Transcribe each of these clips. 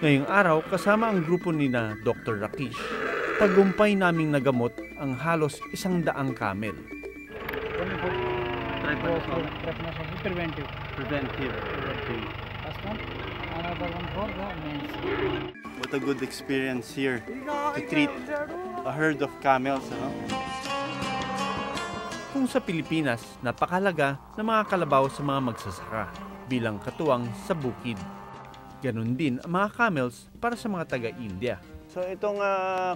Ngayong araw, kasama ang grupo ni na Dr. Rakesh, tagumpay naming nagamot ang halos 100 camel. Preventive. First one, another one for the mens. What a good experience here to treat a herd of camels. Kung sa Pilipinas, napakalaga ng mga kalabaw sa mga magsasaka bilang katuwang sa bukid. Ganon din ang mga camels para sa mga taga-India. So itong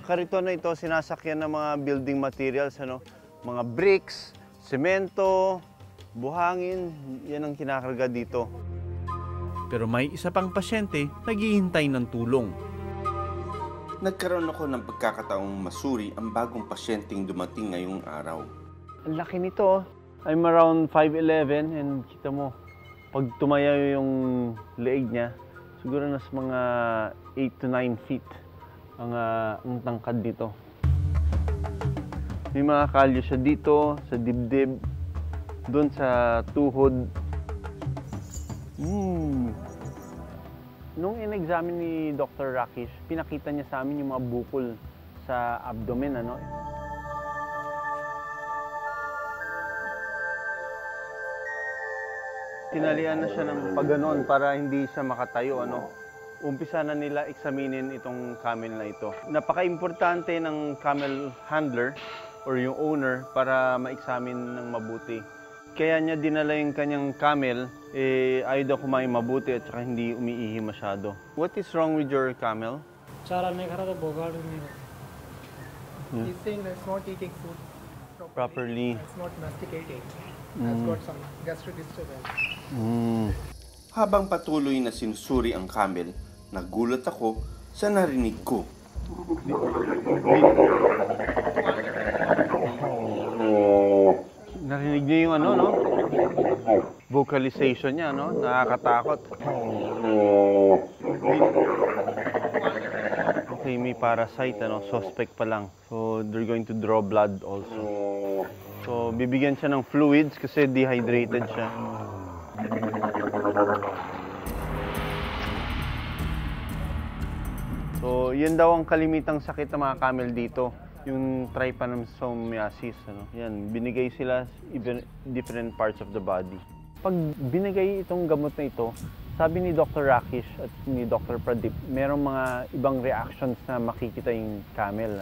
kariton na ito, sinasakyan ng mga building materials, mga bricks, semento, buhangin, yan ang kinakarga dito. Pero may isa pang pasyente naghihintay ng tulong. Nagkaroon ako ng pagkakataong masuri ang bagong pasyenteng dumating ngayong araw. Ang laki nito. I'm around 5'11" and kita mo, pag tumaya yung leeg niya, siguro nasa mga 8 to 9 feet ang tangkad nito. May mga kalyo siya dito, sa dibdib, doon sa tuhod. Nung in-examine ni Dr. Rakesh, pinakita niya sa amin yung mga bukol sa abdomen. Tinalian na siya ng pagganon para hindi siya makatayo. Umpisa na nila examinin itong camel na ito. Napaka-importante ng camel handler or yung owner para ma-examine ng mabuti. Kaya niya dinala yung kanyang camel, ayaw daw kumain mabuti at saka hindi umiihi masyado. What is wrong with your camel? Chara nahi kha raha tha, bogad nahi ho. He's saying that it's not eating food Properly. It's not masticating. It's got some gastric disturbance. Habang patuloy na sinusuri ang camel, nagulat ako sa narinig ko. Narinig niyo yung vocalization niya, nakakatakot. Okay, may parasite, suspect pa lang. So, they're going to draw blood also. So, bibigyan siya ng fluids kasi dehydrated siya. So, yun daw ang kalimitang sakit ng mga camel dito, yung trypanosomiasis. Yan, binigay sila different parts of the body. Pag binigay itong gamot na ito, sabi ni Dr. Rakesh at ni Dr. Pradeep, merong mga ibang reactions na makikita yung camel.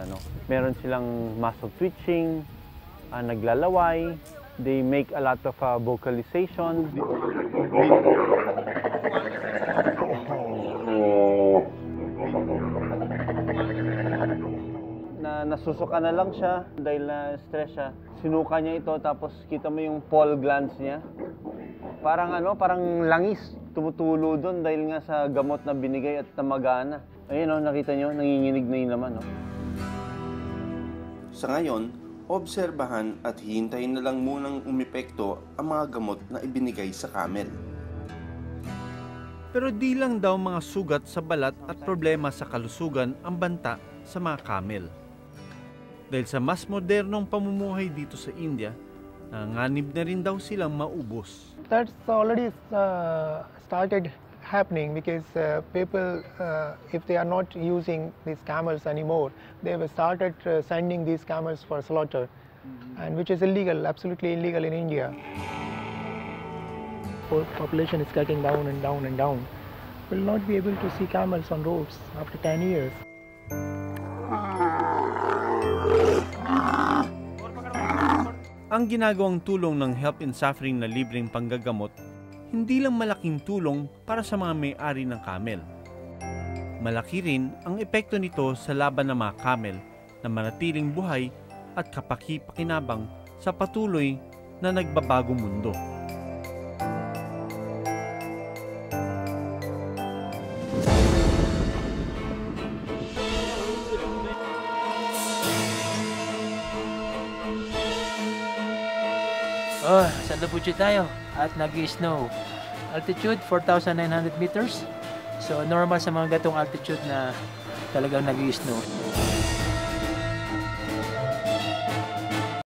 Meron silang muscle twitching, naglalaway, they make a lot of vocalization. Nasusuka na lang siya dahil na-stress siya. Sinuka niya ito tapos kita mo yung pole glands niya. Parang langis tumutulo doon dahil nga sa gamot na binigay at namagana. Ayun nakita niyo, nanginginig na yung laman. Sa ngayon, obserbahan at hihintayin na lang munang umepekto ang mga gamot na ibinigay sa camel. Pero di lang daw mga sugat sa balat at problema sa kalusugan ang banta sa mga camel. Dahil sa mas modernong pamumuhay dito sa India, nanganib na rin daw silang maubos. That's already started happening because people, if they are not using these camels anymore, they have started sending these camels for slaughter, and which is illegal, absolutely illegal in India. Population is cutting down and down and down. We'll not be able to see camels on roads after 10 years. Ang ginagawang tulong ng Help in Suffering na libreng panggagamot, hindi lang malaking tulong para sa mga may-ari ng camel. Malaki rin ang epekto nito sa laban ng mga camel na manatiling buhay at kapaki-pakinabang sa patuloy na nagbabagong mundo. Sa Dabuchi tayo at nag-snow. Altitude 4,900 meters. So normal sa mga gatong altitude na talagang nag-snow.